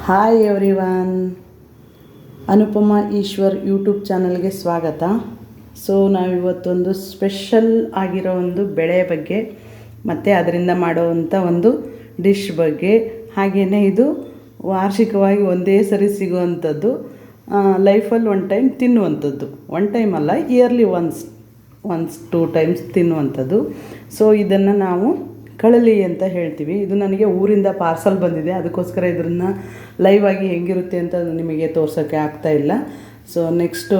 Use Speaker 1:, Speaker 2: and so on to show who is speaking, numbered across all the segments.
Speaker 1: Hi everyone, Anupama Eshwar YouTube ಚಾನಲ್ಗೆ ಸ್ವಾಗತ. So ನಾವಿವತ್ತೊಂದು special ಆಗಿರೋ ಒಂದು ಬೆಳೆ ಬಗ್ಗೆ ಮತ್ತು ಅದರಿಂದ ಮಾಡುವಂಥ ಒಂದು ಡಿಶ್ ಬಗ್ಗೆ, ಹಾಗೆಯೇ ಇದು ವಾರ್ಷಿಕವಾಗಿ ಒಂದೇ ಸರಿ ಸಿಗುವಂಥದ್ದು, ಲೈಫಲ್ಲಿ ಒನ್ ಟೈಮ್ ತಿನ್ನುವಂಥದ್ದು. ಒನ್ ಟೈಮ್ ಅಲ್ಲ, ಇಯರ್ಲಿ ಒನ್ಸ್ 2 ಟೈಮ್ಸ್ ತಿನ್ನುವಂಥದ್ದು. ಸೊ ಇದನ್ನು ನಾವು ಕಳಲಿ ಅಂತ ಹೇಳ್ತೀವಿ. ಇದು ನನಗೆ ಊರಿಂದ ಪಾರ್ಸಲ್ ಬಂದಿದೆ, ಅದಕ್ಕೋಸ್ಕರ ಇದನ್ನು ಲೈವ್ ಆಗಿ ಹೆಂಗಿರುತ್ತೆ ಅಂತ ನಿಮಗೆ ತೋರ್ಸೋಕ್ಕೆ ಆಗ್ತಾಯಿಲ್ಲ. ಸೊ ನೆಕ್ಸ್ಟು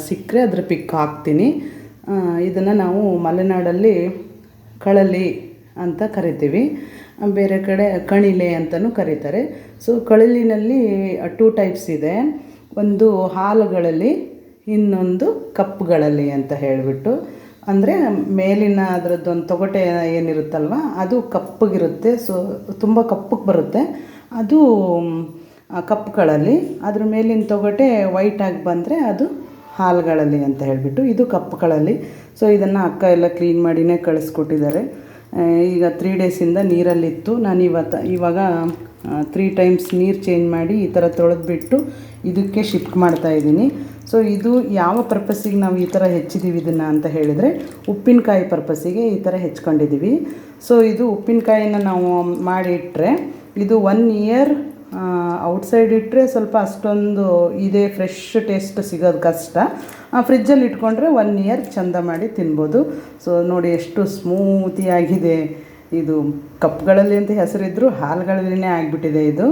Speaker 1: ಸಿಕ್ಕರೆ ಅದ್ರ ಪಿಕ್ ಹಾಕ್ತೀನಿ. ಇದನ್ನು ನಾವು ಮಲೆನಾಡಲ್ಲಿ ಕಳಲಿ ಅಂತ ಕರಿತೀವಿ, ಬೇರೆ ಕಡೆ ಕಣಿಲೆ ಅಂತಲೂ ಕರೀತಾರೆ. ಸೊ ಕಳಲಿನಲ್ಲಿ 2 ಟೈಪ್ಸ್ ಇದೆ, ಒಂದು ಹಾಲುಗಳಲ್ಲಿ, ಇನ್ನೊಂದು ಕಪ್ಪುಗಳಲ್ಲಿ ಅಂತ ಹೇಳಿಬಿಟ್ಟು. ಅಂದರೆ ಮೇಲಿನ ಅದರದ್ದೊಂದು ತೊಗಟೆ ಏನಿರುತ್ತಲ್ವ ಅದು ಕಪ್ಪಗಿರುತ್ತೆ. ಸೊ ತುಂಬ ಕಪ್ಪಗೆ ಬರುತ್ತೆ, ಅದು ಕಪ್ಪುಗಳಲ್ಲಿ. ಅದ್ರ ಮೇಲಿನ ತೊಗಟೆ ವೈಟಾಗಿ ಬಂದರೆ ಅದು ಹಾಲುಗಳಲ್ಲಿ ಅಂತ ಹೇಳಿಬಿಟ್ಟು. ಇದು ಕಪ್ಪುಗಳಲ್ಲಿ. ಸೊ ಇದನ್ನು ಅಕ್ಕ ಎಲ್ಲ ಕ್ಲೀನ್ ಮಾಡಿನೇ ಕಳಿಸ್ಕೊಟ್ಟಿದ್ದಾರೆ. ಈಗ 3 ಡೇಸಿಂದ ನೀರಲ್ಲಿತ್ತು. ನಾನು ಇವಾಗ 3 ಟೈಮ್ಸ್ ನೀರು ಚೇಂಜ್ ಮಾಡಿ ಈ ಥರ ತೊಳೆದ್ಬಿಟ್ಟು ಇದಕ್ಕೆ ಶಿಫ್ಟ್ ಮಾಡ್ತಾಯಿದ್ದೀನಿ. ಸೊ ಇದು ಯಾವ ಪರ್ಪಸ್ಸಿಗೆ ನಾವು ಈ ಥರ ಹೆಚ್ಚಿದ್ದೀವಿ ಇದನ್ನು ಅಂತ ಹೇಳಿದರೆ, ಉಪ್ಪಿನಕಾಯಿ ಪರ್ಪಸ್ಸಿಗೆ ಈ ಥರ ಹೆಚ್ಕೊಂಡಿದ್ದೀವಿ. ಸೊ ಇದು ಉಪ್ಪಿನಕಾಯಿನ ನಾವು ಮಾಡಿಟ್ರೆ ಇದು 1 ಇಯರ್ ಔಟ್ಸೈಡ್ ಇಟ್ಟರೆ ಸ್ವಲ್ಪ ಅಷ್ಟೊಂದು ಇದೇ ಫ್ರೆಶ್ ಟೇಸ್ಟ್ ಸಿಗೋದು ಕಷ್ಟ. ಫ್ರಿಜ್ಜಲ್ಲಿ ಇಟ್ಕೊಂಡ್ರೆ 1 ಇಯರ್ ಚೆಂದ ಮಾಡಿ ತಿನ್ಬೋದು. ಸೊ ನೋಡಿ ಎಷ್ಟು ಸ್ಮೂತಿಯಾಗಿದೆ. ಇದು ಕಪ್ಗಳಲ್ಲಿ ಅಂತ ಹೆಸರಿದ್ದರೂ ಹಾಲುಗಳಲ್ಲೇ ಆಗಿಬಿಟ್ಟಿದೆ ಇದು.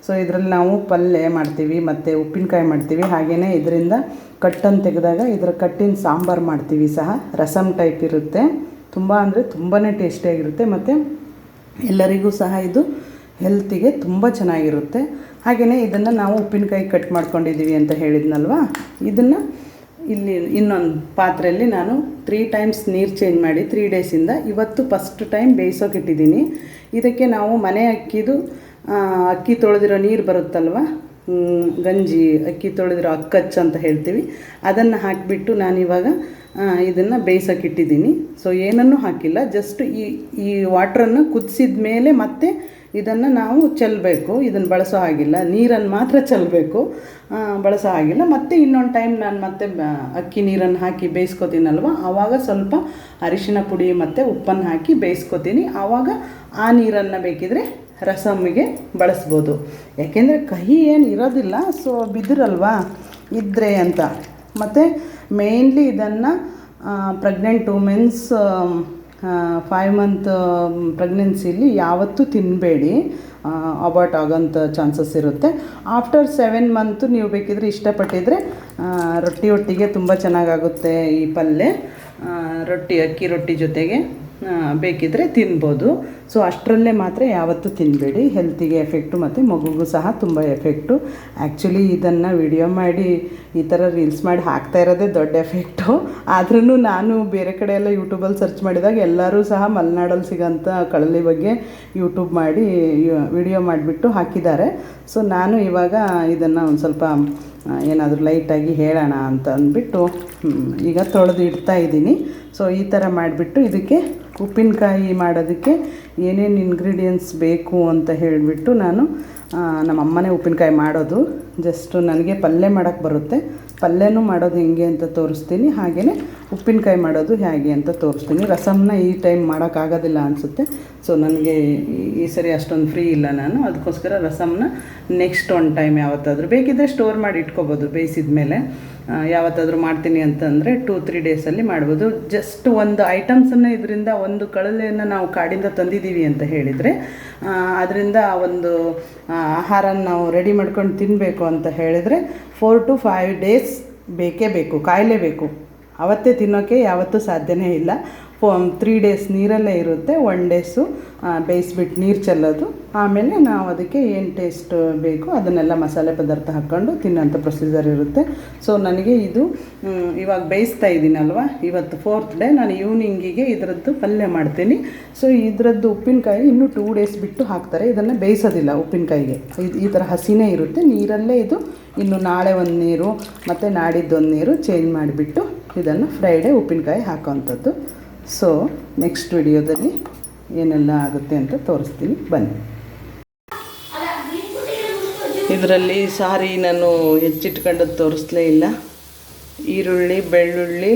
Speaker 1: ಸೊ ಇದರಲ್ಲಿ ನಾವು ಪಲ್ಯ ಮಾಡ್ತೀವಿ ಮತ್ತು ಉಪ್ಪಿನಕಾಯಿ ಮಾಡ್ತೀವಿ. ಹಾಗೆಯೇ ಇದರಿಂದ ಕಟ್ಟನ್ನು ತೆಗೆದಾಗ ಇದರ ಕಟ್ಟಿನ ಸಾಂಬಾರು ಮಾಡ್ತೀವಿ ಸಹ. ರಸಮ್ ಟೈಪ್ ಇರುತ್ತೆ, ತುಂಬ ಅಂದರೆ ತುಂಬಾ ಟೇಸ್ಟಿಯಾಗಿರುತ್ತೆ. ಮತ್ತು ಎಲ್ಲರಿಗೂ ಸಹ ಇದು ಹೆಲ್ತಿಗೆ ತುಂಬ ಚೆನ್ನಾಗಿರುತ್ತೆ. ಹಾಗೆಯೇ ಇದನ್ನು ನಾವು ಉಪ್ಪಿನಕಾಯಿ ಕಟ್ ಮಾಡ್ಕೊಂಡಿದ್ದೀವಿ ಅಂತ ಹೇಳಿದ್ನಲ್ವ, ಇದನ್ನು ಇಲ್ಲಿ ಇನ್ನೊಂದು ಪಾತ್ರೆಯಲ್ಲಿ ನಾನು 3 ಟೈಮ್ಸ್ ನೀರು ಚೇಂಜ್ ಮಾಡಿ 3 ಡೇಸಿಂದ ಇವತ್ತು ಫಸ್ಟ್ ಟೈಮ್ ಬೇಯಿಸೋಕೆ ಇಟ್ಟಿದ್ದೀನಿ. ಇದಕ್ಕೆ ನಾವು ಮನೆ ಅಕ್ಕಿ ತೊಳೆದಿರೋ ನೀರು ಬರುತ್ತಲ್ವ, ಗಂಜಿ ಅಕ್ಕಿ ತೊಳೆದಿರೋ ಅಕ್ಕಚ್ಚ ಅಂತ ಹೇಳ್ತೀವಿ, ಅದನ್ನು ಹಾಕಿಬಿಟ್ಟು ನಾನಿವಾಗ ಇದನ್ನು ಬೇಯಿಸೋಕೆ ಇಟ್ಟಿದ್ದೀನಿ. ಸೊ ಏನನ್ನೂ ಹಾಕಿಲ್ಲ, ಜಸ್ಟ್ ಈ ವಾಟ್ರನ್ನು ಕುದಿಸಿದ ಮೇಲೆ ಮತ್ತೆ ಇದನ್ನು ನಾವು ಚೆಲ್ಲಬೇಕು. ಇದನ್ನು ಬಳಸೋ ಹಾಗಿಲ್ಲ, ನೀರನ್ನು ಮಾತ್ರ ಚೆಲ್ಲಬೇಕು, ಬಳಸೋ ಹಾಗಿಲ್ಲ. ಮತ್ತು ಇನ್ನೊಂದು ಟೈಮ್ ನಾನು ಮತ್ತೆ ಅಕ್ಕಿ ನೀರನ್ನು ಹಾಕಿ ಬೇಯಿಸ್ಕೊತೀನಲ್ವ, ಆವಾಗ ಸ್ವಲ್ಪ ಅರಿಶಿಣ ಪುಡಿ ಮತ್ತು ಉಪ್ಪನ್ನು ಹಾಕಿ ಬೇಯಿಸ್ಕೊತೀನಿ. ಆವಾಗ ಆ ನೀರನ್ನು ಬೇಕಿದ್ರೆ ರಸಮ್ಮಿಗೆ ಬಳಸ್ಬೋದು. ಯಾಕೆಂದರೆ ಕಹಿ ಏನು ಇರೋದಿಲ್ಲ, ಸೊ ಬಿದಿರಲ್ವಾ ಇದ್ದರೆ ಅಂತ. ಮತ್ತು ಮೇಯ್ನ್ಲಿ ಇದನ್ನು ಪ್ರೆಗ್ನೆಂಟ್ ವುಮೆನ್ಸ್ 5 ಮಂತ್ ಪ್ರೆಗ್ನೆನ್ಸಿಲಿ ಯಾವತ್ತೂ ತಿನ್ನಬೇಡಿ, ಅಬಾರ್ಟ್ ಆಗೋಂಥ ಚಾನ್ಸಸ್ ಇರುತ್ತೆ. ಆಫ್ಟರ್ 7 ಮಂತು ನೀವು ಬೇಕಿದ್ರೆ ಇಷ್ಟಪಟ್ಟಿದ್ರೆ ರೊಟ್ಟಿ ಒಟ್ಟಿಗೆ ತುಂಬ ಚೆನ್ನಾಗಾಗುತ್ತೆ ಈ ಪಲ್ಯ. ಅಕ್ಕಿ ರೊಟ್ಟಿ ಜೊತೆಗೆ ಬೇಕಿದ್ರೆ ತಿನ್ಬೋದು. ಸೊ ಅಷ್ಟರಲ್ಲೇ ಮಾತ್ರ ಯಾವತ್ತೂ ತಿನ್ನಬೇಡಿ, ಹೆಲ್ತಿಗೆ ಎಫೆಕ್ಟು ಮತ್ತು ಮಗುಗೂ ಸಹ ತುಂಬ ಎಫೆಕ್ಟು. ಆ್ಯಕ್ಚುಲಿ ಇದನ್ನು ವಿಡಿಯೋ ಮಾಡಿ ಈ ಥರ ರೀಲ್ಸ್ ಮಾಡಿ ಹಾಕ್ತಾ ಇರೋದೇ ದೊಡ್ಡ ಎಫೆಕ್ಟು. ಆದ್ರೂ ನಾನು ಬೇರೆ ಕಡೆ ಎಲ್ಲ ಯೂಟ್ಯೂಬಲ್ಲಿ ಸರ್ಚ್ ಮಾಡಿದಾಗ ಎಲ್ಲರೂ ಸಹ ಮಲೆನಾಡಲ್ಲಿ ಸಿಗೋಂಥ ಕಳಲಿ ಬಗ್ಗೆ ಯೂಟ್ಯೂಬ್ ಮಾಡಿ ವಿಡಿಯೋ ಮಾಡಿಬಿಟ್ಟು ಹಾಕಿದ್ದಾರೆ. ಸೊ ನಾನು ಇವಾಗ ಇದನ್ನು ಒಂದು ಸ್ವಲ್ಪ ಏನಾದರೂ ಲೈಟಾಗಿ ಹೇಳೋಣ ಅಂತ ಅಂದ್ಬಿಟ್ಟು ಈಗ ತೊಳೆದು ಇಡ್ತಾ ಇದ್ದೀನಿ. ಸೊ ಈ ಥರ ಮಾಡಿಬಿಟ್ಟು ಇದಕ್ಕೆ ಉಪ್ಪಿನಕಾಯಿ ಮಾಡೋದಕ್ಕೆ ಏನೇನು ಇಂಗ್ರೀಡಿಯೆಂಟ್ಸ್ ಬೇಕು ಅಂತ ಹೇಳಿಬಿಟ್ಟು ನಾನು ನಮ್ಮ ಅಮ್ಮನೇ ಉಪ್ಪಿನಕಾಯಿ ಮಾಡೋದು. ಜಸ್ಟು ನನಗೆ ಪಲ್ಯ ಮಾಡೋಕ್ಕೆ ಬರುತ್ತೆ, ಪಲ್ಯನೂ ಮಾಡೋದು ಹೆಂಗೆ ಅಂತ ತೋರಿಸ್ತೀನಿ, ಹಾಗೆಯೇ ಉಪ್ಪಿನಕಾಯಿ ಮಾಡೋದು ಹೇಗೆ ಅಂತ ತೋರಿಸ್ತೀನಿ. ರಸಮ್ನ ಈ ಟೈಮ್ ಮಾಡೋಕ್ಕಾಗೋದಿಲ್ಲ ಅನಿಸುತ್ತೆ. ಸೊ ನನಗೆ ಈ ಸರಿ ಅಷ್ಟೊಂದು ಫ್ರೀ ಇಲ್ಲ ನಾನು, ಅದಕ್ಕೋಸ್ಕರ ರಸಮ್ನ ನೆಕ್ಸ್ಟ್ ಒಂದು ಟೈಮ್ ಯಾವತ್ತಾದರೂ ಬೇಕಿದ್ದರೆ ಸ್ಟೋರ್ ಮಾಡಿ ಇಟ್ಕೋಬೋದು. ಬೇಯಿಸಿದ ಮೇಲೆ ಯಾವತ್ತಾದರೂ ಮಾಡ್ತೀನಿ ಅಂತಂದರೆ 2-3 ಡೇಸಲ್ಲಿ ಮಾಡ್ಬೋದು. ಜಸ್ಟ್ ಒಂದು ಐಟಮ್ಸನ್ನು ಇದರಿಂದ ಒಂದು ಕಳಲೆಯನ್ನು ನಾವು ಕಾಡಿಂದ ತಂದಿದ್ದೀವಿ ಅಂತ ಹೇಳಿದರೆ ಅದರಿಂದ ಒಂದು ಆಹಾರನ ನಾವು ರೆಡಿ ಮಾಡ್ಕೊಂಡು ತಿನ್ನಬೇಕು ಅಂತ ಹೇಳಿದರೆ 4 to 5 ಡೇಸ್ ಬೇಕೇ ಬೇಕು, ಕಾಯಲೇಬೇಕು. ಅವತ್ತೇ ತಿನ್ನೋಕ್ಕೆ ಯಾವತ್ತೂ ಸಾಧ್ಯನೇ ಇಲ್ಲ. 3 ಡೇಸ್ ನೀರಲ್ಲೇ ಇರುತ್ತೆ, 1 ಡೇಸು ಬೇಯಿಸ್ಬಿಟ್ಟು ನೀರು ಚೆಲ್ಲೋದು. ಆಮೇಲೆ ನಾವು ಅದಕ್ಕೆ ಏನು ಟೇಸ್ಟ್ ಬೇಕು ಅದನ್ನೆಲ್ಲ ಮಸಾಲೆ ಪದಾರ್ಥ ಹಾಕ್ಕೊಂಡು ತಿನ್ನೋಂಥ ಪ್ರೊಸೀಜರ್ ಇರುತ್ತೆ. ಸೊ ನನಗೆ ಇದು ಇವಾಗ ಬೇಯಿಸ್ತಾ ಇದ್ದೀನಲ್ವ, ಇವತ್ತು 4th ಡೇ. ನಾನು ಈವ್ನಿಂಗಿಗೆ ಇದರದ್ದು ಪಲ್ಯ ಮಾಡ್ತೀನಿ. ಸೊ ಇದರದ್ದು ಉಪ್ಪಿನಕಾಯಿ ಇನ್ನೂ 2 ಡೇಸ್ ಬಿಟ್ಟು ಹಾಕ್ತಾರೆ. ಇದನ್ನು ಬೇಯಿಸೋದಿಲ್ಲ ಉಪ್ಪಿನಕಾಯಿಗೆ, ಈ ಥರ ಹಸಿನೇ ಇರುತ್ತೆ ನೀರಲ್ಲೇ. ಇದು ಇನ್ನು ನಾಳೆ ಒಂದು ನೀರು ಮತ್ತು ನಾಡಿದ್ದೊಂದು ನೀರು ಚೇಂಜ್ ಮಾಡಿಬಿಟ್ಟು ಇದನ್ನು ಫ್ರೈಡೇ ಉಪ್ಪಿನಕಾಯಿ ಹಾಕೋವಂಥದ್ದು. ಸೊ ನೆಕ್ಸ್ಟ್ ವಿಡಿಯೋದಲ್ಲಿ ಏನೆಲ್ಲ ಆಗುತ್ತೆ ಅಂತ ತೋರಿಸ್ತೀನಿ, ಬನ್ನಿ. ಇದರಲ್ಲಿ ಸಾರಿ ನಾನು ಹೆಚ್ಚಿಟ್ಕೊಂಡದ್ದು ತೋರಿಸ್ಲೇ ಇಲ್ಲ. ಈರುಳ್ಳಿ, ಬೆಳ್ಳುಳ್ಳಿ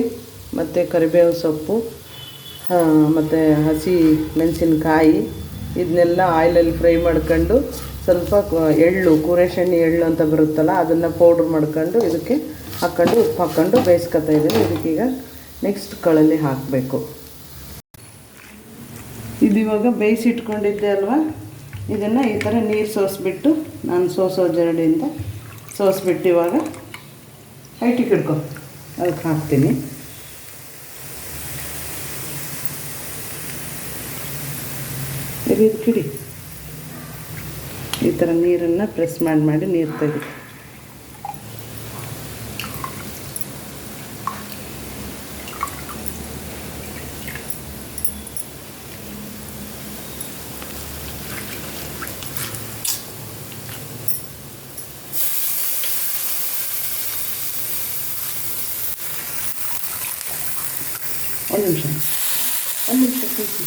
Speaker 1: ಮತ್ತು ಕರಿಬೇವು ಸೊಪ್ಪು ಮತ್ತು ಹಸಿ ಮೆಣಸಿನ್ಕಾಯಿ ಇದನ್ನೆಲ್ಲ ಆಯಿಲಲ್ಲಿ ಫ್ರೈ ಮಾಡ್ಕೊಂಡು ಸ್ವಲ್ಪ ಎಳ್ಳು, ಕೂರೆಸೆಣ್ಣೆ ಎಳ್ಳು ಅಂತ ಬರುತ್ತಲ್ಲ, ಅದನ್ನು ಪೌಡ್ರ್ ಮಾಡ್ಕೊಂಡು ಇದಕ್ಕೆ ಹಾಕ್ಕೊಂಡು ಉಪ್ಪು ಹಾಕ್ಕೊಂಡು ಬೇಯಿಸ್ಕೊತಾ ಇದ್ದೀನಿ. ಇದಕ್ಕೀಗ ನೆಕ್ಸ್ಟ್ ಕಳಲೆ ಹಾಕಬೇಕು. ಇದು ಇವಾಗ ಬೇಯಿಸಿಟ್ಕೊಂಡಿದ್ದೆ ಅಲ್ವಾ, ಇದನ್ನು ಈ ಥರ ನೀರು ಸೋಸಿಬಿಟ್ಟು, ನಾನು ಸೋಸೋ ಜರಡಿಯಿಂದ ಸೋಸಿಬಿಟ್ಟು ಇವಾಗ ಹೈಟಿಗೆ ಹಿಡ್ಕೊ ಅದಕ್ಕೆ ಹಾಕ್ತೀನಿ. ಇದು ಕಿಡಿ ಈ ಥರ ನೀರನ್ನು ಪ್ರೆಸ್ ಮಾಡಿ ನೀರು ತೆಗಿ. ಒಂದು ನಿಮಿಷ ಕೂಸಿ.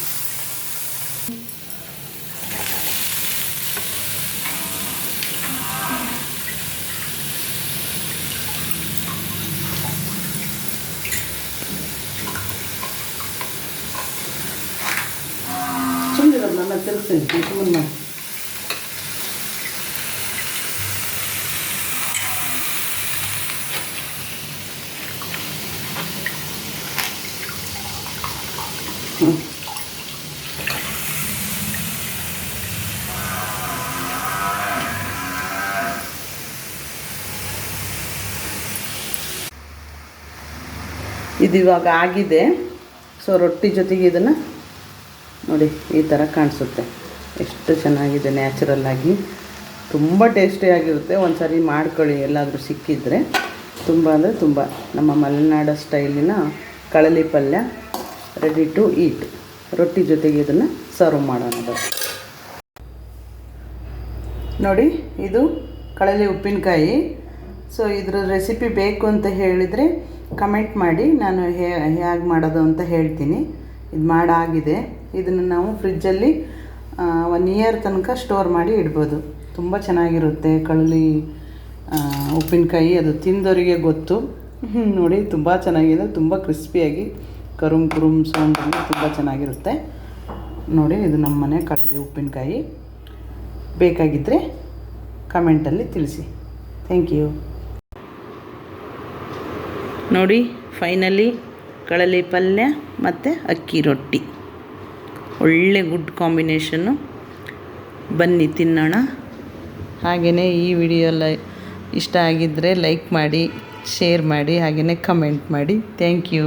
Speaker 1: ಚಂದಿರೋದು ನಾನು ತಿರ್ಸ್ತೀನಿ ಸುಮ್ಮನೆ ಮಾಡಿ. ಇದು ಇವಾಗ ಆಗಿದೆ. ಸೊ ರೊಟ್ಟಿ ಜೊತೆಗೆ ಇದನ್ನು ನೋಡಿ ಈ ಥರ ಕಾಣಿಸುತ್ತೆ. ಎಷ್ಟು ಚೆನ್ನಾಗಿದೆ, ನ್ಯಾಚುರಲ್ಲಾಗಿ ತುಂಬ ಟೇಸ್ಟಿಯಾಗಿರುತ್ತೆ. ಒಂದು ಸಾರಿ ಮಾಡ್ಕೊಳ್ಳಿ, ಎಲ್ಲಾದರೂ ಸಿಕ್ಕಿದರೆ. ತುಂಬ ಅಂದರೆ ತುಂಬ ನಮ್ಮ ಮಲೆನಾಡು ಸ್ಟೈಲಿನ ಕಳಲೆ ಪಲ್ಯ ರೆಡಿ ಟು ಈಟ್. ರೊಟ್ಟಿ ಜೊತೆಗೆ ಇದನ್ನು ಸರ್ವ್ ಮಾಡೋಣ. ನೋಡಿ ಇದು ಕಳಲೆ ಉಪ್ಪಿನಕಾಯಿ. ಸೊ ಇದರ ರೆಸಿಪಿ ಬೇಕು ಅಂತ ಹೇಳಿದರೆ ಕಮೆಂಟ್ ಮಾಡಿ, ನಾನು ಹೇಗೆ ಮಾಡೋದು ಅಂತ ಹೇಳ್ತೀನಿ. ಇದು ಮಾಡಾಗಿದೆ. ಇದನ್ನು ನಾವು ಫ್ರಿಜ್ಜಲ್ಲಿ 1 ಇಯರ್ ತನಕ ಸ್ಟೋರ್ ಮಾಡಿ ಇಡ್ಬೋದು. ತುಂಬ ಚೆನ್ನಾಗಿರುತ್ತೆ ಕಳಲೆ ಉಪ್ಪಿನಕಾಯಿ. ಅದು ತಿಂದವರಿಗೆ ಗೊತ್ತು. ನೋಡಿ ತುಂಬ ಚೆನ್ನಾಗಿದೆ, ತುಂಬ ಕ್ರಿಸ್ಪಿಯಾಗಿ ಕರುಮ್ ಕುರುಮ್ ಸೌಂಡಲ್ಲಿ ತುಂಬ ಚೆನ್ನಾಗಿರುತ್ತೆ. ನೋಡಿ ಇದು ನಮ್ಮ ಮನೆ ಕಳಲೆ ಉಪ್ಪಿನಕಾಯಿ. ಬೇಕಾಗಿದ್ದರೆ ಕಮೆಂಟಲ್ಲಿ ತಿಳಿಸಿ. Thank you. ನೋಡಿ ಫೈನಲಿ ಕಳಲೆ ಪಲ್ಯ ಮತ್ತು ಅಕ್ಕಿ ರೊಟ್ಟಿ, ಒಳ್ಳೆ ಗುಡ್ ಕಾಂಬಿನೇಷನ್ನು. ಬನ್ನಿ ತಿನ್ನೋಣ. ಹಾಗೆಯೇ ಈ ವಿಡಿಯೋ ಇಷ್ಟ ಆಗಿದ್ದರೆ ಲೈಕ್ ಮಾಡಿ, ಶೇರ್ ಮಾಡಿ, ಹಾಗೆಯೇ ಕಮೆಂಟ್ ಮಾಡಿ. Thank you.